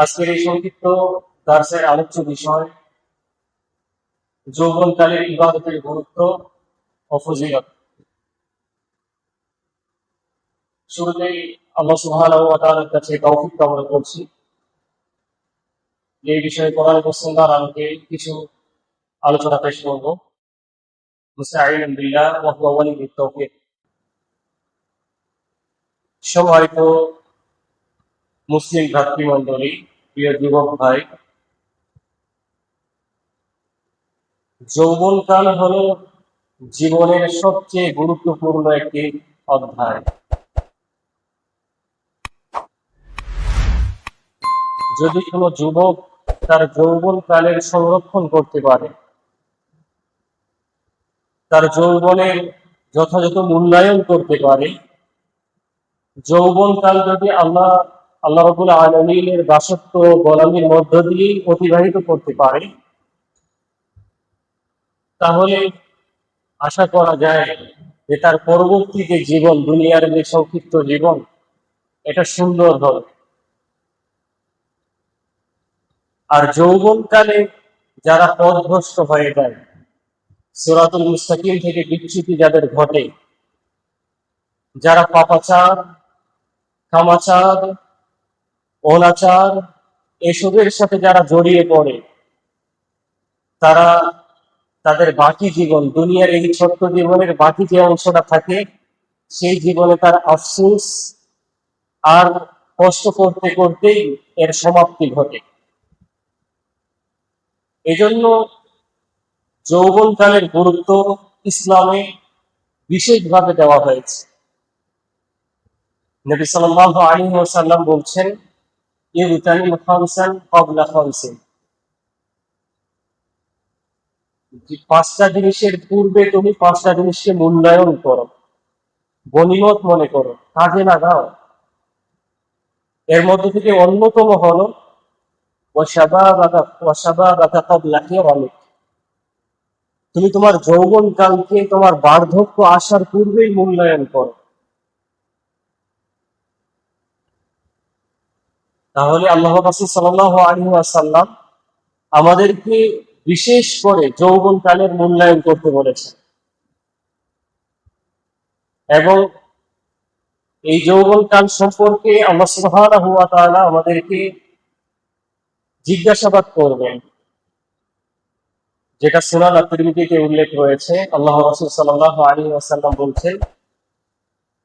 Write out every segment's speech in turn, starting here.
আজকের এই সংক্ষিপ্ত দার্সের আলোচ্য বিষয় যৌবনকালের ইবাদতের গুরুত্ব ও ফজিলত। শুরুতেই আল্লাহ সুবহানাহু ওয়া তাআলার কাছে তৌফিক কামনা করছি যে এই বিষয়ে কোরআন ও সুন্নাহর আলোকে কিছু আলোচনা পেশ করব। মুস্তাঈনান বিল্লাহ ওয়া হুয়া ওয়ালিয়্যুত তাওফীক। সম্মানিত মুসলিম ভ্রাতৃমণ্ডলী, প্রিয় যুবক ভাই, যৌবনকাল হলো জীবনের সবচেয়ে গুরুত্বপূর্ণ একটি অধ্যায়। যদি কোনো যুবক তার যৌবনকালের সংরক্ষণ করতে পারে, তার যৌবনের যথাযথ মূল্যায়ন করতে পারে, যৌবনকাল যদি আল্লাহ রাব্বুল আলামিনের দাসত্ব গোলামীর মধ্য দিয়েই অতিবাহিত করতে পারে, তাহলে আশা করা যায় যে তার পরবর্তী যে জীবন, দুনিয়ার যে সংক্ষিপ্ত জীবন, এটা সুন্দর হবে। আর যৌবনকালে যারা পথভ্রষ্ট হয়ে যায়, সিরাতুল মুস্তাকিম থেকে বিচ্যুতি যাদের ঘটে, যারা পাপাচার, কামাচার, অনাচার এসবের সাথে যারা জড়িয়ে পড়ে, তারা তাদের বাকি জীবন, দুনিয়ার এই ছোট্ট জীবনের বাকি যে অংশটা থাকে, সেই জীবনে তার আফসোস আর কষ্ট করতে করতেই এর সমাপ্তি ঘটে। এজন্য যৌবনকালের গুরুত্ব ইসলামে বিশেষভাবে দেওয়া হয়েছে। নবী সাল্লাল্লাহু আলাইহি ওয়াসাল্লাম বলছেন, ইগতানিম খামসান ক্বাবলা খামসিন, পাঁচটা জিনিসের পূর্বে তুমি পাঁচটা জিনিসকে মূল্যায়ন করো, গনিমত মনে করো, কাজে লাগাও। এর মধ্যে থেকে অন্যতম হলো ওয়াশাবাবাকা ক্বাবলা হিরামিক, তুমি তোমার যৌবনকালকে তোমার বার্ধক্য আসার পূর্বেই মূল্যায়ন করো। তাহলে আল্লাহ রাসূল সাল্লাল্লাহু আলাইহি ওয়াসাল্লাম আমাদেরকে বিশেষ করে যৌবনকালের মূল্যায়ন করতে বলেছেন, এবং এই যৌবনকাল সম্পর্কে আল্লাহ সুবহানাহু ওয়া তাআলা আমাদেরকে জিজ্ঞাসাবাদ করবেন, যেটা সুনান আত-তিরমিজিতে উল্লেখ রয়েছে। আল্লাহ রাসূল সাল্লাল্লাহু আলাইহি ওয়াসাল্লাম বলছেন,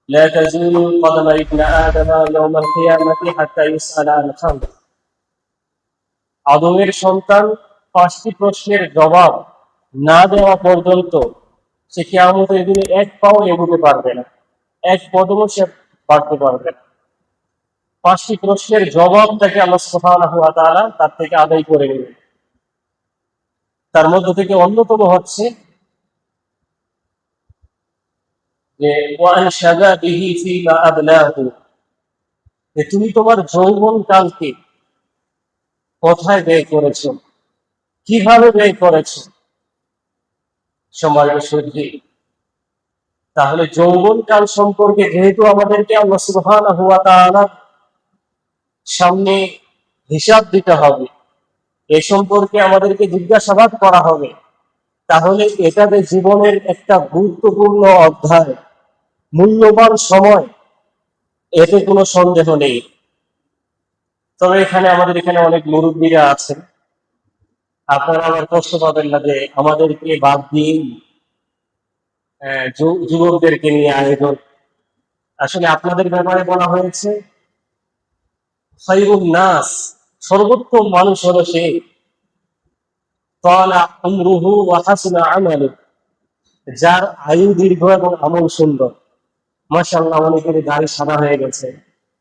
লা তাজুলু কদমা ইবনি আদম ইয়াওমাল কিয়ামাতি হাত্তা ইউসআলা আন খামস, আদমের সন্তান পাঁচটি প্রশ্নের জবাব না দেওয়া পর্যন্ত সে কিয়ামতের দিনে এক পাও এগোতে পারবে না, এক কদমও সে বাড়তে পারবে না। পাঁচটি প্রশ্নের জবাব তাকে আল্লাহ সুবহানাহু ওয়া তাআলা তার থেকে আদায় করে নেবেন। তার মধ্য থেকে অন্যতম হচ্ছে যে ওয়ান শাবাবিহি ফীমা আবলাহু, যে তুমি তোমার যৌবনকালকে কোথায় ব্যয় করেছো, কিভাবে ব্যয় করেছো। সম্মানিত সুধী, তাহলে যৌবনকাল সম্পর্কে যেহেতু আমাদেরকে আল্লাহ সুবহানাহু ওয়া তাআলার সামনে হিসাব দিতে হবে, এ সম্পর্কে আমাদেরকে জিজ্ঞাসাবাদ করা হবে, তাহলে এটা যে জীবনের একটা গুরুত্বপূর্ণ অধ্যায়, মূল্যবান সময়, এতে কোনো সন্দেহ নেই। তবে আমাদের এখানে অনেক মুরব্বীরা আছেন, আপনারা আমার কষ্ট পাবেন না যে আমাদেরকে বাদ দিয়ে যুবকদেরকে নিয়ে আয়োজন। আসলে আপনাদের ব্যাপারে বলা হয়েছে, খায়রুন নাস, সর্বোত্তম মানুষ হলো সে তালা উমরুহু ওয়া হাসুনা আমালুহু, যার আয়ু দীর্ঘ এবং আমল সুন্দর। মাশাআল্লাহ, অনেকের দাড়ি সাদা হয়ে গেছে,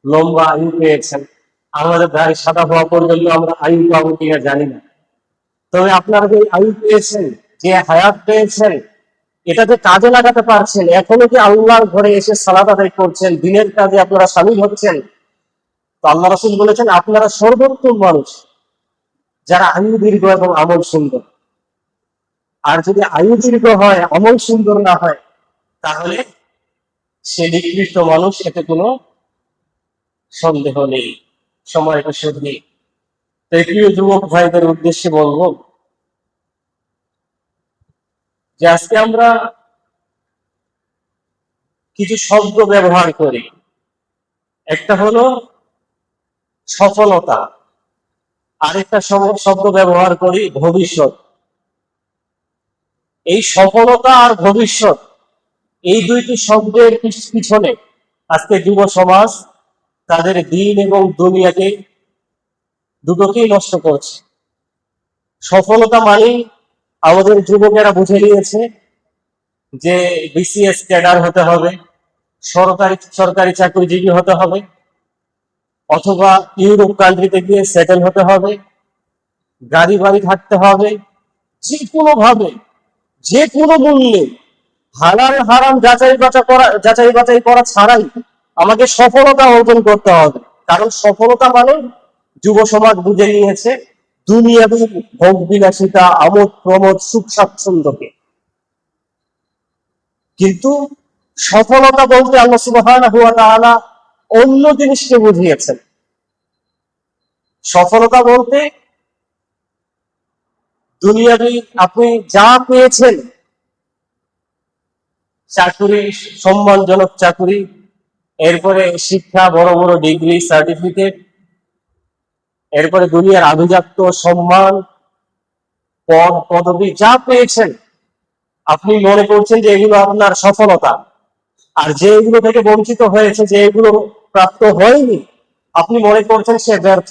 লম্বা আয়ু পেয়েছেন। আমাদের দাড়ি সাদা হওয়া পর্যন্ত আমরা আয়ু পাবো কিনা জানি না। তবে আপনারা যে আয়ু পেয়েছেন, যে হায়াত পেয়েছেন, এটাতে কাজে লাগাতে পারছেন, এখনো কি আল্লাহর ঘরে এসে সালাত আদায় করছেন, দিনের কাজে আপনারা শামিল হচ্ছেন, তো আল্লাহ রাসূল বলেছেন আপনারা সর্বোত্তম মানুষ যারা আয়ু দীর্ঘ এবং আমল সুন্দর। আর যদি আয়ু দীর্ঘ হয়, আমল সুন্দর না হয়, তাহলে সে নিকৃষ্ট মানুষ, এতে কোনো সন্দেহ নেই। সময় সুধী, তাই প্রিয় যুবক ভাইদের উদ্দেশ্যে বলবো যে আজকে আমরা কিছু শব্দ ব্যবহার করি। একটা হলো সফলতা, আরেকটা শব্দ ব্যবহার করি ভবিষ্যৎ। এই সফলতা আর ভবিষ্যৎ, এই দুইটি শব্দের পিছনে আজকে যুব সমাজ তাদের দিন এবং দুনিয়াকে দুটোকেই নষ্ট করছে। সফলতা মানেই আমাদের যুবকেরা বুঝে নিয়েছে যে বিসিএস ক্যাডার হতে হবে, সরকারি চাকরিজীবী হতে হবে, অথবা ইউরোপ কান্ট্রিতে গিয়ে সেটেল হতে হবে, গাড়ি বাড়ি থাকতে হবে, যে কোনো ভাবে যে কোনো মূল্যে হালাল হারাম যাচাই বাছাই করা ছাড়াই আমাকে সফলতা অর্জন করতে হবে। কারণ সফলতা মানে যুব সমাজ বুঝে নিয়েছে দুনিয়াবী ভোগ বিলাসিতা, আমোদ প্রমোদ, সুখ স্বাচ্ছন্দ্যকে। কিন্তু সফলতা বলতে আল্লাহ সুবহানাহু ওয়া তাআলা অন্য জিনিসকে বুঝিয়েছেন। সফলতা বলতে দুনিয়াবী আপনি যা পেয়েছেন, চাকরি, সম্মানজনক চাকরি, এরপরে শিক্ষা, বড় বড় ডিগ্রি, সার্টিফিকেট, এরপরে দুনিয়ার আভিজাত্য, সম্মান, পদ পদবি যা পেয়েছেন আপনি মনে করছেন যে এগুলো আপনার সফলতা। আর যে এগুলো থেকে বঞ্চিত হয়েছে, যে এগুলো প্রাপ্ত হয়নি, আপনি মনে করছেন সে ব্যর্থ।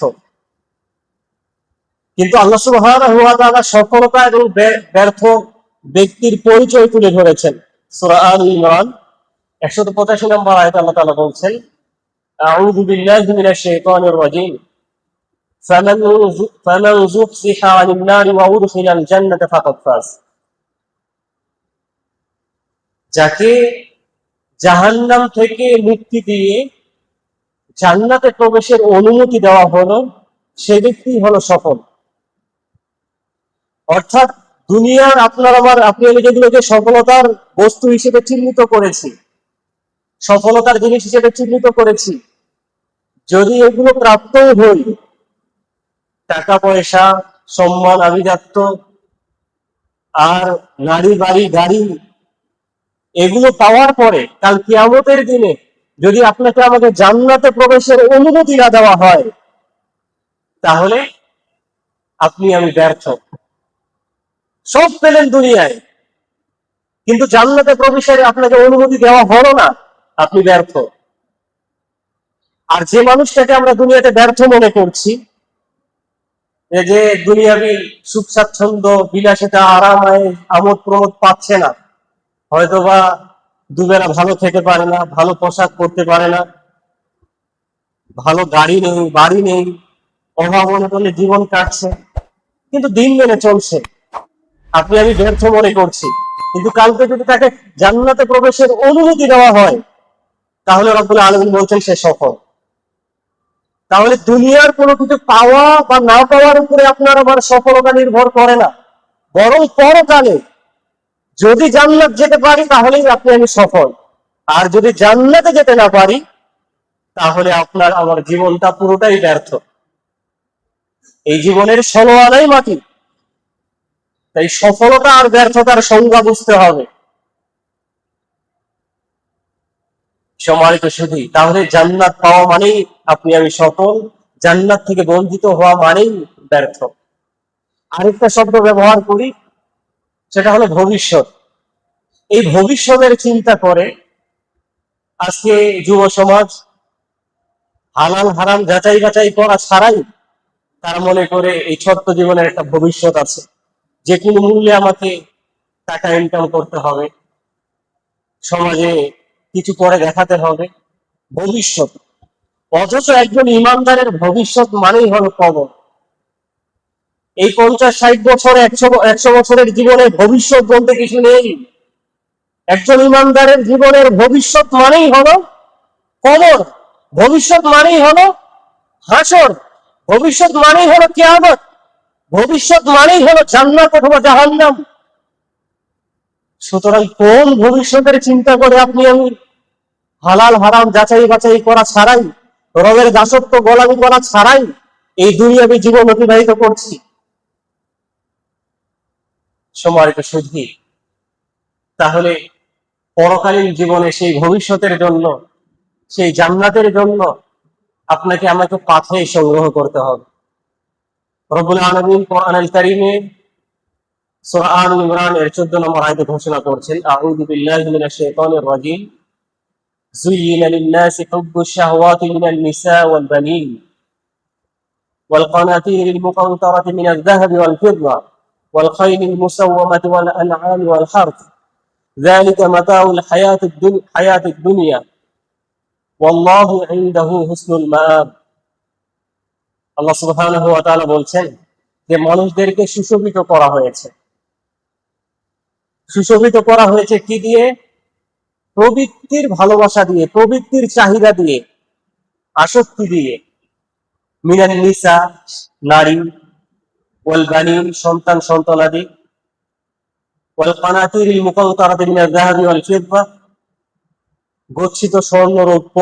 কিন্তু আল্লাহ সুবহানাহু ওয়া তাআলা সফলতা এবং ব্যর্থ ব্যক্তির পরিচয় তুলে ধরেছেন। সূরা আল ইমরান 185 নম্বর আয়াতে আল্লাহ তাআলা বলছেন, আউযু বিল্লাহি মিনাশ শাইতানির রাজীম, ফামান যুহজিহা আনিন নারি ওয়া উদখিলাল জান্নাতা ফাকাদ ফাজ। যাকে জাহান্নাম থেকে মুক্তি দিয়ে জান্নাতে প্রবেশের অনুমতি দেওয়া হলো, সে ব্যক্তি হলো সফল। অর্থাৎ দুনিয়ার আপনার আমার, আপনি আমি যেগুলোকে সফলতার বস্তু হিসেবে চিহ্নিত করেছি, সফলতার জিনিস হিসেবে চিহ্নিত করেছি, যদি এগুলো প্রাপ্ত হই, টাকা পয়সা, সম্মান, আভিজাত্য আর নারী বাড়ি গাড়ি, এগুলো পাওয়ার পরে কাল কিয়ামতের দিনে যদি আপনাকে আমাকে জান্নাতে প্রবেশের অনুমতি না দেওয়া হয়, তাহলে আপনি আমি ব্যর্থ। সব পেলেন দুনিয়ায়, কিন্তু জান্নাতে প্রবেশের আপনাকে অনুমতি দেওয়া হলো না, আপনি ব্যর্থ। আর যে মানুষটাকে আমরা দুনিয়াতে ব্যর্থ মনে করছি, যে দুনিয়াবী সুখ স্বাচ্ছন্দ্য, বিলাসিতা, আরামায় আমোদ প্রমোদ পাচ্ছে না, হয়তোবা দুবেলা ভালো খেতে পারে না, ভালো পোশাক পরতে পারে না, ভালো গাড়ি নেই, বাড়ি নেই, অভাব অনটনে জীবন কাটছে, কিন্তু দিন মেনে চলছে, আপনি আমি ব্যর্থ মনে করছি। কিন্তু কালকে যদি তাকে জান্নাতে প্রবেশের অনুমতি দেওয়া হয়, তাহলে রব্বুল আলামিন বলছেন সে সফল। তাহলে দুনিয়ার কোনো কিছু পাওয়া বা না পাওয়ার উপরে আপনার আমার সফলতা নির্ভর করে না, বরং পরকালে যদি জান্নাত যেতে পারি তাহলেই আপনি আমি সফল। আর যদি জান্নাতে যেতে না পারি, তাহলে আপনার আমার জীবনটা পুরোটাই ব্যর্থ। এই জীবনের 16 আনাই মাটি। তাই সফলতা আর ব্যর্থতার সংজ্ঞা বুঝতে হবে। সম্মানিত সুধী, তাহলে জান্নাত পাওয়া মানেই আপনি আমি সফল, জান্নাত থেকে বঞ্চিত হওয়া মানেই ব্যর্থ। আরেকটা শব্দ ব্যবহার করি, সেটা হলো ভবিষ্যৎ। এই ভবিষ্যতের চিন্তা করে আজকে যুব সমাজ হালাল হারাম যাচাই বাছাই করা ছাড়াই তারা মনে করে এই ছোট্ট জীবনের একটা ভবিষ্যৎ আছে, যে কোনো মূল্যে আমাকে টাকা ইনকাম করতে হবে, সমাজে কিছু করে দেখাতে হবে, ভবিষ্যৎ। অথচ একজন ইমানদারের ভবিষ্যৎ মানেই হলো কবর। এই 50-60 বছর, 100 বছরের জীবনে ভবিষ্যৎ বলতে কিছু নেই। একজন ইমানদারের জীবনের ভবিষ্যৎ মানেই হলো কবর, ভবিষ্যৎ মানেই হলো হাসর, ভবিষ্যৎ মানেই হলো কিয়ামত, ভবিষ্যৎ মানেই হলো জান্নাত অথবা জাহান্নাম। সুতরাং কোন ভবিষ্যতের চিন্তা করে আপনি আমি হালাল হারাম যাচাই বাছাই করা ছাড়াই, রবের দাসত্ব গোলামি করা ছাড়াই এই দুনিয়াবী জীবন অতিবাহিত করছি। সম্মানিত সুধী, তাহলে পরকালীন জীবনে সেই ভবিষ্যতের জন্য, সেই জান্নাতের জন্য আপনাকে আমাকে পাথেয় সংগ্রহ করতে হবে। রব্বুল আলামিন কোরআনুল কারীমে সূরা আলে ইমরান এর 14 নম্বর আয়াতে ঘোষণা করছেন, আউযু বিল্লাহি মিনাশ শাইতানির রাজীম, যুয়্যিনা লিন-নাসি হুব্বুশ শাহওয়াতি মিনান নিসা ওয়াল বানীন ওয়াল কানাতিরিল মুকানতারাতি মিনাল যাহাবি ওয়াল ফিদ্দা ওয়াল খাইলিল মুসাওওয়ামাতি ওয়াল আন'আমি ওয়াল হারথ যালিকা মাতাউল হায়াতিদ দুনিয়া ওয়াল্লাহু ইনদাহু হুসনুল মাআব। আল্লাহ সুবহানাহু ওয়া তাআলা বলছেন যে মানুষদেরকে সুশোভিত করা হয়েছে। সুশোভিত করা হয়েছে কি দিয়ে? প্রবৃত্তির ভালোবাসা দিয়ে, প্রবৃত্তির চাহিদা দিয়ে, আসক্তি দিয়ে। মিনান নিসা, নারী, ওয়াল বানিন, সন্তান সন্তানাদি, ওয়াল কানাতিরিল মুকানতারাতি মিনাল যাহাবি ওয়াল ফিদ্দা, গচ্ছিত স্বর্ণ রৌপ্য,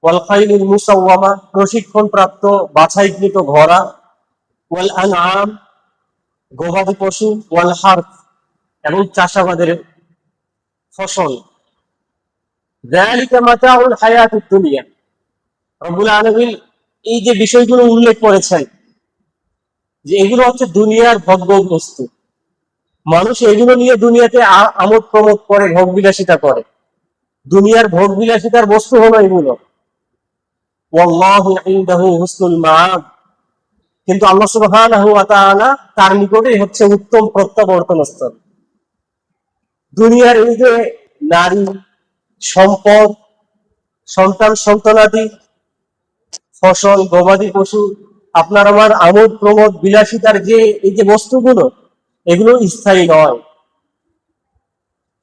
ওয়াল খাইলিল মুসাওয়ামা, প্রশিক্ষণপ্রাপ্ত বাছাইকৃত ঘোড়া, ওয়াল আন'আম, গবাদি পশু, ওয়াল হারথ, এবং চাষাবাদের ফসল। যালিকা মাতাউল হায়াতিদ দুনিয়া। রব্বুল আলামিন এই যে বিষয়গুলো উল্লেখ করেছেন, যে এগুলো হচ্ছে দুনিয়ার ভোগ্য বস্তু। মানুষ এগুলো নিয়ে দুনিয়াতে আমোদ প্রমোদ করে, ভোগ বিলাসিতা করে। দুনিয়ার ভোগ বিলাসিতার বস্তু হলো এগুলো। ওয়াল্লাহু ইনদাহু হুসনুল মাআব, কিন্তু আল্লাহ সুবহানাহু ওয়া তাআলা তার নিকটেই হচ্ছে উত্তম প্রত্যাবর্তন স্থল। দুনিয়ার এই যে নারী, সম্পদ, সন্তান সন্তানাদি, ফসল, গবাদি পশু, আপনার আমার আমোদ প্রমোদ বিলাসিতার যে এই যে বস্তুগুলো, এগুলো স্থায়ী নয়,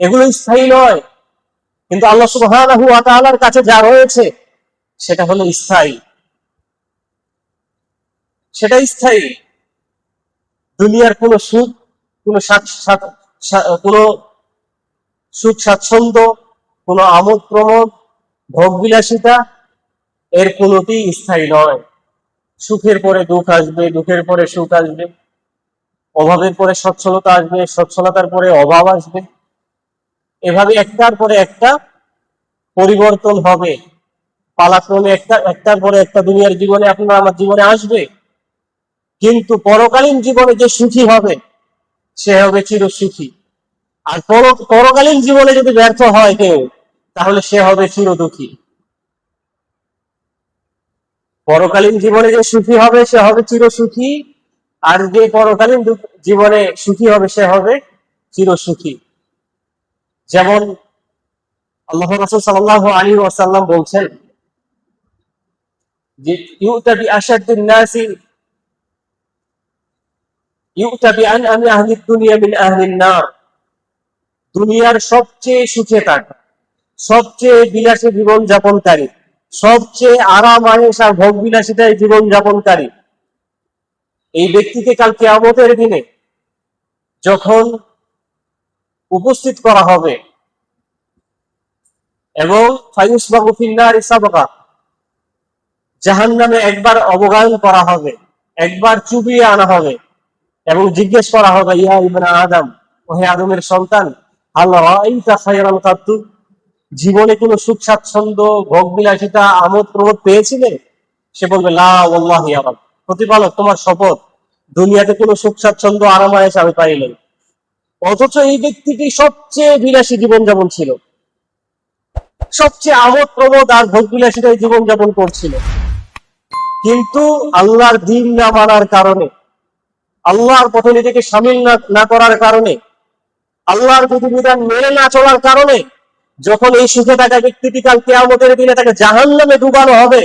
এগুলো স্থায়ী নয়। কিন্তু আল্লাহ সুবহানাহু ওয়া তাআলার কাছে যা রয়েছে সেটা হলো স্থায়ী, সেটা স্থায়ী। দুনিয়ার কোনো সুখ, কোনো কোনো সুখ স্বাচ্ছন্দ্য, কোনো আমোদ প্রমোদ, ভোগ বিলাসিতা, এর কোনোটি স্থায়ী নয়। সুখের পরে দুঃখ আসবে, দুঃখের পরে সুখ আসবে, অভাবের পরে সচ্ছলতা আসবে, সচ্ছলতার পরে অভাব আসবে। এভাবে একটার পরে একটা পরিবর্তন হবে, পালাক্রমে একটার পরে একটা দুনিয়ার জীবনে আপনার আমার জীবনে আসবে। কিন্তু পরকালীন জীবনে যে সুখী হবে সে হবে চিরসুখী। আর পরকালীন জীবনে যদি ব্যর্থ হয় কেউ, তাহলে সে হবে চিরদুঃখী। পরকালীন জীবনে যে সুখী হবে সে হবে চিরসুখী, আর যে পরকালীন জীবনে সুখী হবে সে হবে চিরসুখী। যেমন আল্লাহ রাসূল সাল্লাল্লাহু আলাইহি ওয়াসাল্লাম বলছেন যে ইউতা বিআশাদ্দিন নাসি ইউতা বিআনআমি আহলিদ দুনিয়া মিন আহলিন নার। দুনিয়ার সবচেয়ে সুখে থাকা, সবচেয়ে বিলাসী জীবন যাপনকারী, সবচেয়ে আরাম আয়েশ আর ভোগ বিলাসিতায় জীবন যাপনকারী এই ব্যক্তিকে কাল কিয়ামতের দিনে যখন উপস্থিত করা হবে এবং ফায়ুসবাগু ফিন্নারি সাবগা, জাহান্নামে একবার অবগাহন করা হবে, একবার চুবিয়ে আনা হবে এবং জিজ্ঞেস করা হবে, ইয়া ইবনা আদম, ওহে আদমের সন্তান, হাল রাআইতা খায়রান কাত্তু, জীবনে কোনো সুখ স্বাচ্ছন্দ্য, ভোগ বিলাসিতা, আমোদ প্রমোদ পেয়েছিলে? সে বলবে, লা ওয়াল্লাহি ইয়া রাব, প্রতিপালক তোমার শপথ, দুনিয়াতে কোনো সুখ স্বাচ্ছন্দ্য, আরাম আয়েশ আমি পাই নাই। অথচ এই ব্যক্তিটি সবচেয়ে বিলাসী জীবন যাপন ছিল, সবচেয়ে আমোদ প্রমোদ আর ভোগ বিলাসিতায় জীবন যাপন করছিল। কিন্তু আল্লাহর দ্বীন না মানার কারণে, আল্লাহর পথে নিজেকে শামিল না করার কারণে, আল্লাহর বিধিবিধান মেনে না চলার কারণে যখন এই সুখে থাকা ব্যক্তিটি কাল কিয়ামতের দিনে তাকে জাহান্নামে ডুবানো হবে,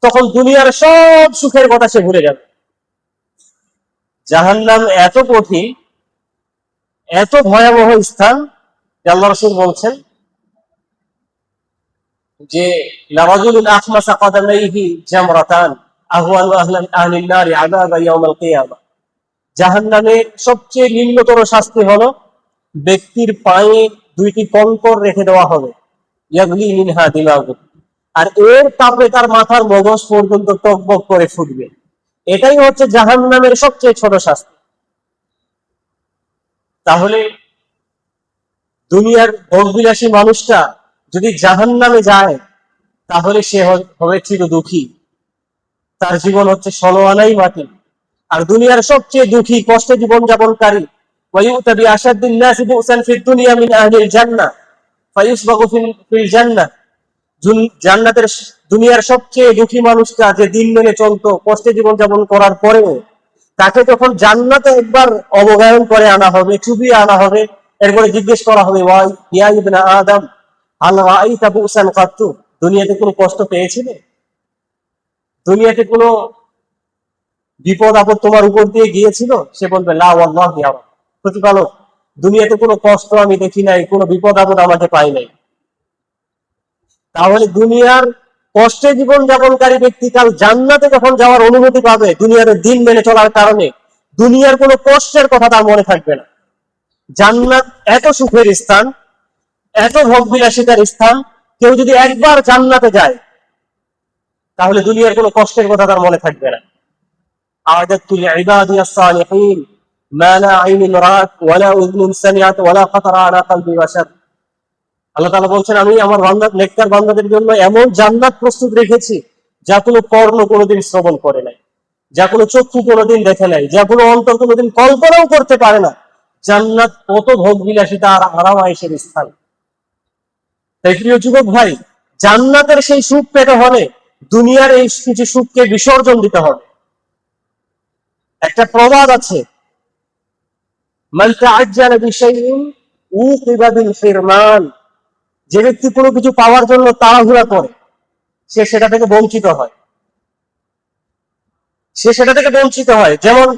তখন দুনিয়ার সব সুখের কথা সে ভুলে যাবে। জাহান্নাম এত কঠিন, এত ভয়াবহ স্থান যে আল্লাহ রাসূল বলছেন যে লারাজুলুন আখমাসা কাদামাইহি জামরাতান আহওয়ানু আহলিন নারি আযাবা ইয়াউমাল কিয়ামা। জাহান্নামের সবচেয়ে নিম্নতর শাস্তি হলো ব্যক্তির পায়ে দুইটি কঙ্কর রেখে দেওয়া হবে, ইয়াগলি মিনহা দিমাগু, আর এর তাপে তার মাথার মগজ পর্যন্ত টকবক করে ফুটবে। এটাই হচ্ছে জাহান্নামের সবচেয়ে ছোট শাস্তি। তাহলে দুনিয়ার ভোগবিলাসী মানুষটা যদি জাহান্নামে যায়, তাহলে সে হবে চির দুঃখী, তার জীবন হচ্ছে ষোলোয়ানাই মাটি। আর দুনিয়ার সবচেয়ে দুঃখী কষ্টে জীবন যাপনকারী জান্নাতের দুনিয়ার সবচেয়ে দুঃখী মানুষটা যে দিন মেনে চলতো কষ্টে জীবন যাপন করার পরেও, তাকে যখন জান্নাতে একবার অবগায়ন করে আনা হবে, চুবিয়ে আনা হবে, এরপরে জিজ্ঞেস করা হবে, ইয়া ইবনা আদম হাল রাআইতা বুসান কাত্তু, দুনিয়াতে কোনো কষ্ট পেয়েছিলে? দুনিয়াতে কোনো বিপদ আপদ তোমার উপর দিয়ে গিয়েছিল? সে বলবে লা ওয়াল্লাহি ইয়া রাব, প্রতিপালক, দুনিয়াতে কোনো কষ্ট আমি দেখি নাই, কোনো বিপদ আপদ আমাকে পাই নাই। তাহলে দুনিয়ার কষ্টে জীবন যাপনকারী ব্যক্তি কাল জান্নাতে যখন যাওয়ার অনুমতি পাবে দুনিয়ার দিন মেনে চলার কারণে, দুনিয়ার কোনো কষ্টের কথা তার মনে থাকবে না। জান্নাত এত সুখের স্থান, এত ভোগবিলাসিতার স্থান, কেউ যদি একবার জান্নাতে যায় তাহলে দুনিয়ার কোনো কষ্টের কথা তার মনে থাকবে না। আ'দাতু লি'ইবাদিয়াস সালিহিন মা লা আইনুন রাআত ওয়ালা উযুনুন সামিআত ওয়ালা খাতারা আলা কলবি বাশার। আল্লাহ তাআলা বলছেন, আমি আমার বান্দা নেককার বান্দাদের জন্য এমন জান্নাত প্রস্তুত রেখেছি যা কোনো কর্ণ কোনোদিন শ্রবণ করে নাই, যা কোনো চক্ষু কোনোদিন দেখে নাই, যা কোনো অন্তর কোনোদিন কল্পনাও করতে পারে না। জান্নাত কত ভোগবিলাসিতা আর আরাম-আয়েশের স্থান। তাই প্রিয় যুবক ভাই, জান্নাতের সেই সুখ পেতে হলে দুনিয়ার এই কিছু সুখকে বিসর্জন দিতে হবে। একটা প্রবাদ আছে, মান তাআজ্জালা বিশাইইন উকিবা বিল হিরমান, যে ব্যক্তি কোনো কিছু পাওয়ার জন্য তাড়াহুড়া করে সে সেটা থেকে বঞ্চিত হয়, যেমন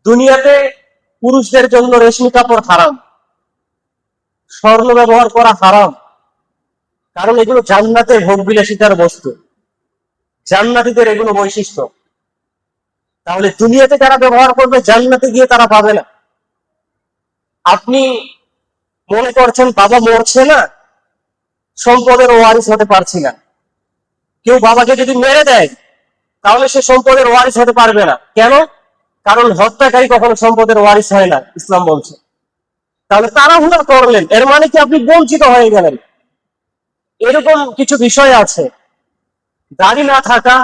দুনিয়াতে পুরুষদের জন্য রেশমি কাপড় হারাম, স্বর্ণ ব্যবহার করা হারাম, কারণ এগুলো জান্নাতের ভোগবিলাসিতার বস্তু, জান্নাতীদের এগুলো বৈশিষ্ট্য। তাহলে দুনিয়াতে যারা ব্যবহার করবে জান্নাতে গিয়ে তারা পাবে না। আপনি মনে করছেন বাবা মরছে না, সম্পদের ওয়ারিস হতে পারছি না। কেউ বাবাকে যদি মেরে দেয় তাহলে সে সম্পদের ওয়ারিস হতে পারবে না। কেন? কারণ হত্যাকারী কখনো সম্পদের ওয়ারিস হয় না, ইসলাম বলছে। তাহলে তাড়াহুড়া করলেন, এর মানে কি আপনি বঞ্চিত হয়ে গেলেন। এরকম কিছু বিষয় আছে। দাড়ি না থাকা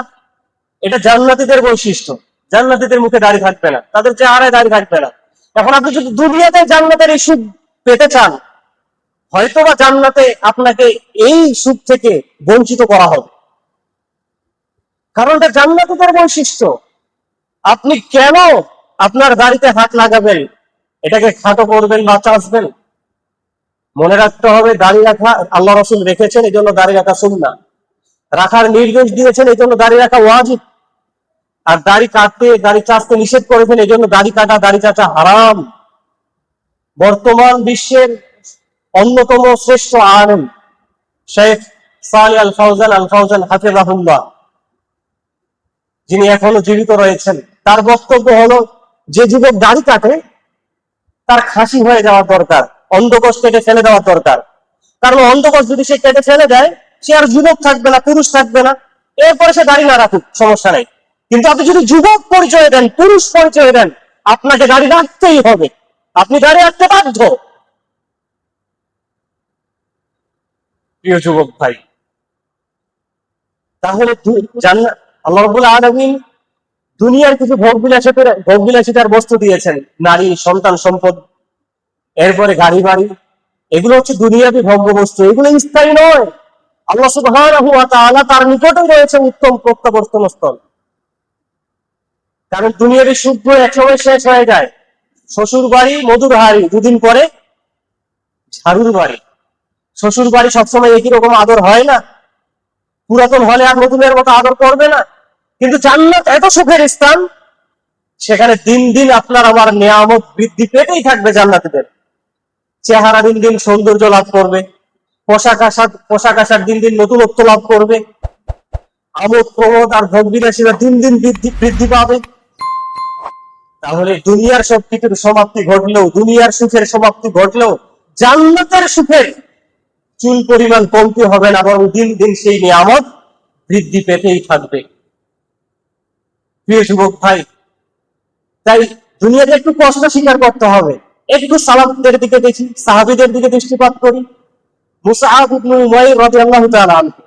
এটা জান্নাতীদের বৈশিষ্ট্য, জান্নাতীদের মুখে দাড়ি থাকবে না, তাদের চেহারায় দাড়ি থাকবে না। এখন আপনি যদি দুনিয়াতে জান্নাতের এই সুখ পেতে চান, হয়তোবা জান্নাতে আপনাকে এই সুখ থেকে বঞ্চিত করা হবে, কারণ এটা জান্নাতীদের বৈশিষ্ট্য। আপনি কেন আপনার দাড়িতে হাত লাগাবেন, এটাকে খাটো করবেন বা চাচবেন? মনে রাখতে হবে, দাড়ি রাখা আল্লাহ রাসূল রেখেছেন, এই জন্য দাড়ি রাখা সুন্নাহ, রাখার নির্দেশ দিয়েছেন, এই জন্য দাড়ি রাখা ওয়াজিব। আর দাড়ি কাটতে, দাড়ি চাচতে নিষেধ করেছেন, এই জন্য দাড়ি কাটা, দাড়ি চাচা হারাম। বর্তমান বিশ্বের অন্যতম শ্রেষ্ঠ আলেম শেখ সালেহ আল ফাওজান হাফিজাহুল্লাহ, যিনি এখনো জীবিত রয়েছেন, তার বক্তব্য হলো, যে যুবক দাড়ি কাটে তার খাসি হয়ে যাওয়া দরকার, অন্ধকোষ কেটে ফেলে দেওয়া দরকার। কারণ অন্ধকোষ যদি সে কেটে ফেলে দেয়, সে আর যুবক থাকবে না, পুরুষ থাকবে না। এরপরে সে দাড়ি না রাখুক, সমস্যা নেই। কিন্তু আপনি যদি যুবক পরিচয় দেন, পুরুষ পরিচয় দেন, আপনাকে দাড়ি রাখতেই হবে, আপনি দাড়ি রাখতে বাধ্য। প্রিয় যুবক ভাই, তাহলে আল্লাহ রাব্বুল আলামিন দুনিয়ার কিছু ভোগবিলাসিতার বস্তু দিয়েছেন, নারী, সন্তান, সম্পদ, এরপরে গাড়ি বাড়ি, এগুলো হচ্ছে দুনিয়াবী ভোগ্য বস্তু, এগুলো স্থায়ী নয়। আল্লাহ সুবহানাহু ওয়া তাআলা তার নিকটে রয়েছে উত্তম প্রত্যাবর্তন স্থল। কারণ দুনিয়াবী সুখ একসময় শেষ হয়ে যায়। শ্বশুর বাড়ি মধুর হাড়ি, দুদিন পরে ঝাড়ুর বাড়ি। শ্বশুর বাড়ি সবসময় একই রকম আদর হয় না, পুরাতন হলে আর নতুনের মতো আদর করবে না। কিন্তু জান্নাত এত সুখের স্থান, সেখানে দিন দিন আপনার আমার নিয়ামত বৃদ্ধি পেতেই থাকবে। জান্নাতীদের চেহারা দিন দিন সৌন্দর্য লাভ করবে, পোশাক আশাক দিন দিন নতুনত্ব লাভ করবে, আমোদ প্রমোদ আর ভোগবিলাসীরা দিন দিন বৃদ্ধি পাবে। তাহলে দুনিয়ার সবকিছুর সমাপ্তি ঘটলেও, দুনিয়ার সুখের সমাপ্তি ঘটলেও, জান্নাতের সুখের চুল পরিমাণ কমতে হবে না, বরং দিন দিন সেই নিয়ামত বৃদ্ধি পেতেই থাকবে। প্রিয় যুবক ভাই, তাই দুনিয়াতে একটু কষ্ট স্বীকার করতে হবে। একটু সালাফদের দিকে দেখি, সাহাবীদের দিকে দৃষ্টিপাত করি। মুসআব ইবনে উমাইর রাদিয়াল্লাহু তাআলা আনহু,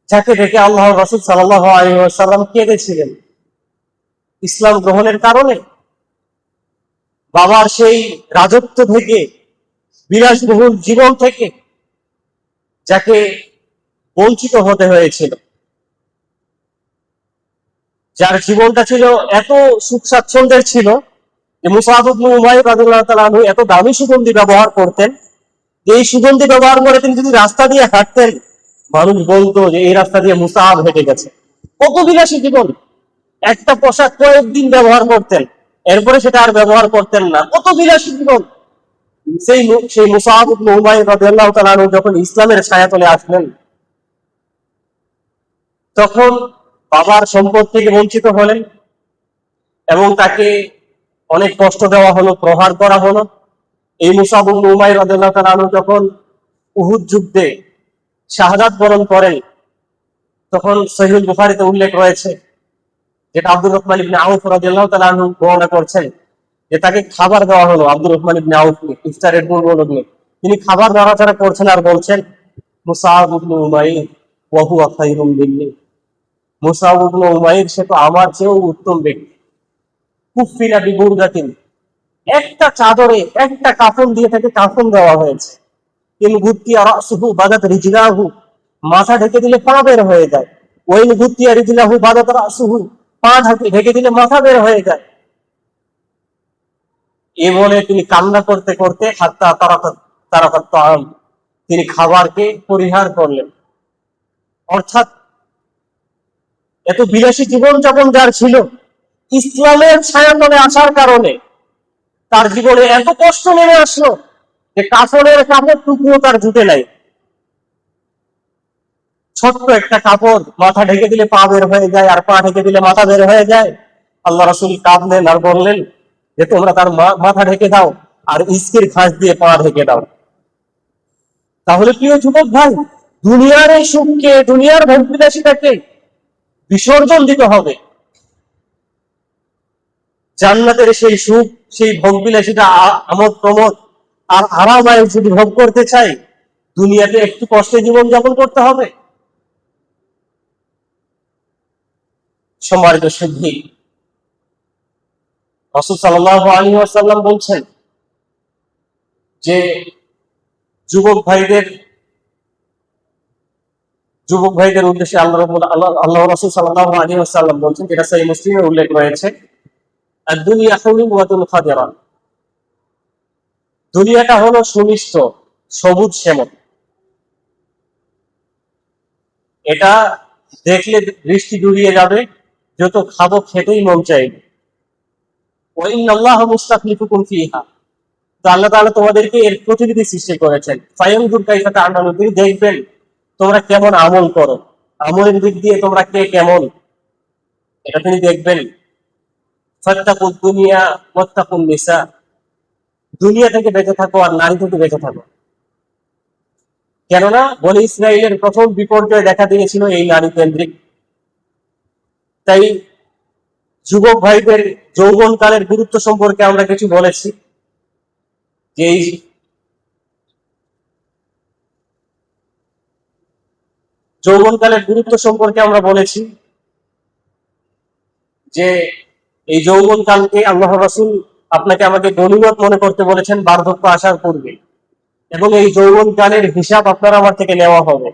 যাকে দেখে আল্লাহর রাসূল সাল্লাল্লাহু আলাইহি ওয়াসাল্লাম কেঁদেছিলেন ইসলাম গ্রহণের কারণে। বাবার সেই রাজত্ব থেকে, বিলাসবহুল জীবন থেকে যাকে বঞ্চিত হতে হয়েছিল, যার জীবনটা ছিল এত সুখ স্বাচ্ছন্দ্যের ছিল যে মুসআব ইবনে উমাইর রাদিয়াল্লাহু তাআলা আনহু এত দামি সুগন্ধি ব্যবহার করতেন যে এই সুগন্ধি ব্যবহার করে তিনি যদি রাস্তা দিয়ে হাঁটতেন, মানুষ বলতো যে এই রাস্তা দিয়ে মুসআব হেঁটে গেছে। কত বিলাসী জীবন! একটা পোশাক কয়েকদিন ব্যবহার করতেন, এরপরে সেটা আর ব্যবহার করতেন না। কত বিলাসী জীবন! সেই সেই মুসআব ইবনে উমাইর রাদিয়াল্লাহু তাআলা আনহু যখন ইসলামের ছায়াতলে আসলেন, তখন বাবার সম্পদ থেকে বঞ্চিত হলেন এবং তাকে অনেক কষ্ট দেওয়া হলো, প্রহার করা হলো। এই মুসআব ইবনে উমাইর রাদিয়াল্লাহু তাআলা আনহু যখন উহুদ যুদ্ধে শাহাদাত বরণ করেন, তখন সহিহুল বুখারীতে উল্লেখ রয়েছে, যেটা আব্দুর রহমান ইবনে আউফ রাদিয়াল্লাহু তাআলা আনহু বর্ণনা করছেন, যে তাকে খাবার দেওয়া হলো। আব্দুর রহমান ইবনে আউফকে ইফতারের পূর্ব লগ্নে তিনি খাবার নাড়াচাড়া করছেন আর বলছেন, মুসআব ইবনে উমাইর ওয়া হুয়া খায়রুম মিন্নি। মুসআব ইবনে উমাইর সে তো আমার চেয়েও উত্তম ব্যক্তি। কুফিনা বিবুরদাতিন, একটা চাদরে একটা কাফন দিয়ে তাকে কাফন দেওয়া হয়েছে। ইন গুত্তিয়া রাসুহু বাদাত রিজলাহু, মাথা ঢেকে দিলে পা বের হয়ে যায়। ওইন গুত্তিয়া রিজলাহু বাদাত রাসুহু, পা ঢেকে দিলে মাথা বের হয়ে যায়। এ বলে তিনি কান্না করতে করতে হাত্তা তারাকাত তাআম, তিনি খাবারকে পরিহার করলেন। অর্থাৎ এত বিলাসী জীবন যাপন যার ছিল, ইসলামের ছায়াতলে আসার কারণে তার জীবনে এত কষ্ট নেমে আসলো যে কাফনের কাপড় টুকরো তার জুটে নাই। ছোট্ট একটা কাপড় মাথা ঢেকে দিলে পা বের হয়ে যায়, আর পা ঢেকে দিলে মাথা বের হয়ে যায়। আল্লাহ রাসূল কাঁদলেন আর বললেন যে তোমরা তার মাথা ঢেকে দাও আর ইস্কির খাস দিয়ে পা ঢেকে দাও। তাহলে প্রিয় যুবক ভাই, দুনিয়ার এই সুখকে, দুনিয়ার ভোগবিলাসিতাকে বিসর্জন দিতে হবে। জান্নাতের সেই সুখ, সেই ভোগবিলাসিতা, আমোদ প্রমোদ আর আরামায় যদি ভোগ করতে চাই, দুনিয়াতে একটু কষ্টে জীবন যাপন করতে হবে। সম্মানিত সুধী, রাসূল সাল্লাল্লাহু আলাইহি ওয়াসাল্লাম বলছেন যে যুবক ভাইদের উদ্দেশ্যে আল্লাহ রাসূল সাল্লাল্লাহু আলাইহি ওয়াসাল্লাম বলছেন, যেটা সহিহ মুসলিমে উল্লেখ রয়েছে, আদ-দুনিয়া হাউলুন ওয়া খাদিরান, দুনিয়াটা হলো সুমিষ্ট সবুজ শ্যামল। এটা দেখলে দৃষ্টি জুড়িয়ে যাবে, যত খাবো খেতেই মন চাইবে। ওয়া ইন্নাল্লাহা মুস্তাখলিফুকুম ফিহা, তো আল্লাহ তাআলা তোমাদেরকে এর প্রতিনিধি সৃষ্টি করেছেন। ফায়ানজুর কাইফা তা'মালুন, তিনি দেখবেন তোমরা কেমন আমল করো, আমলের দিক দিয়ে তোমরা কে কেমন, এটা তিনি দেখবেন। ফাত্তাকুদ দুনিয়া ওয়াত্তাকুন নিসা, দুনিয়া থেকে বেঁচে থাকো আর নারী থেকে বেঁচে থাকো। কেননা বনি ইসরাইলের প্রথম বিপর্যয় দেখা দিয়েছিল এই নারী কেন্দ্রিক। তাই যুবক ভাইদের যৌবনকালের গুরুত্ব সম্পর্কে আমরা কিছু বলেছি, যে এই যৌবনকালের গুরুত্ব সম্পর্কে আমরা বলেছি যে এই যৌবনকালকে আল্লাহ রাসূল আপনাকে আমাকে গনিমত মনে করতে বলেছেন বার্ধক্য আসার পূর্বে, এবং এই যৌবনকালের হিসাব আপনার আমার থেকে নেওয়া হবে।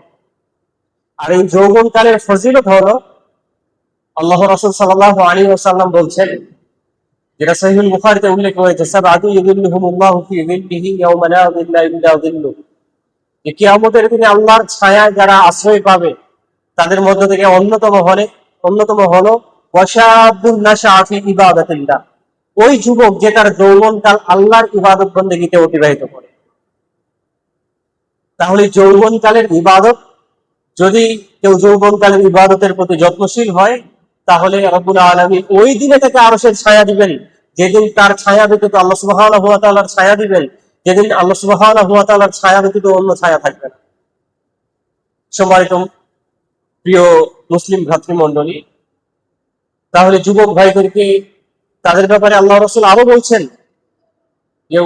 আর এই যৌবনকালের ফজিলত হলো, আল্লাহ রাসূল সাল্লাল্লাহু আলাইহি ওয়াসাল্লাম বলছেন, যেটা সহিহুল বুখারীতে উল্লেখ হয়েছে, সাবআতু ইযিল্লুহুমুল্লাহু ফি যিল্লিহি ইয়াওমা লা যিল্লা ইল্লা যিল্লুহু, যে কিয়ামতের দিনে আল্লাহর ছায়ায় যারা আশ্রয় পাবে তাদের মধ্য থেকে অন্যতম হলো ওয়াশাবুন নাশআ ফি ইবাদাতিল্লাহ, ওই যুবক যে তার যৌবনকাল আল্লাহর ইবাদত বন্দেগীতে অতিবাহিত করে। তাহলে যৌবনকালের ইবাদত, যদি কেউ যৌবনকালের ইবাদতের প্রতি যত্নশীল হয়, তাহলে রব্বুল আলামিন ওই দিনে তাকে আরশের ছায়া দিবেন, যেদিন তার ছায়া ব্যতীত আল্লাহ সুবহানাহু ওয়া তাআলার ছায়া দিবেন যেদিন আল্লাহ সুবহানাহু ওয়া তাআলার ছায়া ব্যতীত অন্য ছায়া থাকবে না। সম্মানিত প্রিয় মুসলিম ভ্রাতৃমণ্ডলী, তাহলে যুবক ভাইদেরকে তাদের ব্যাপারে আল্লাহ রাসূল আরো বলছেন যে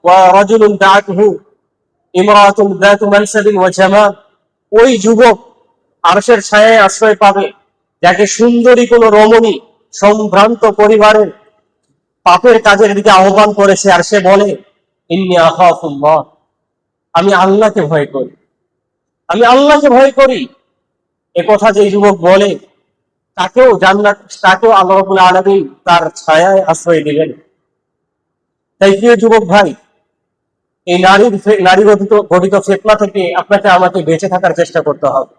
ওয়ারাজুলুন দাআতুহু ইমরাতুন যাতু মানসাবিন ওয়া জামাল, ওই যুবক আরশের ছায়ায় আশ্রয় পাবে যাকে সুন্দরী কোন রমণী সম্ভ্রান্ত পরিবারের পাপের কাজের দিকে আহ্বান করেছে, আর সে বলে ইন্নী আখাফুল্লাহ, আমি আল্লাহকে ভয় করি, আমি আল্লাহকে ভয় করি। এ কথা যে যুবক বলে তাকেও জান্নাত, তাকেও আল্লাহ রাব্বুল আলামিন তার ছায়ায় আশ্রয় দিবেন। তাই প্রিয় যুবক ভাই, এই নারী গঠিত ফিতনা থেকে আপনাকে আমাকে বেঁচে থাকার চেষ্টা করতে হবে।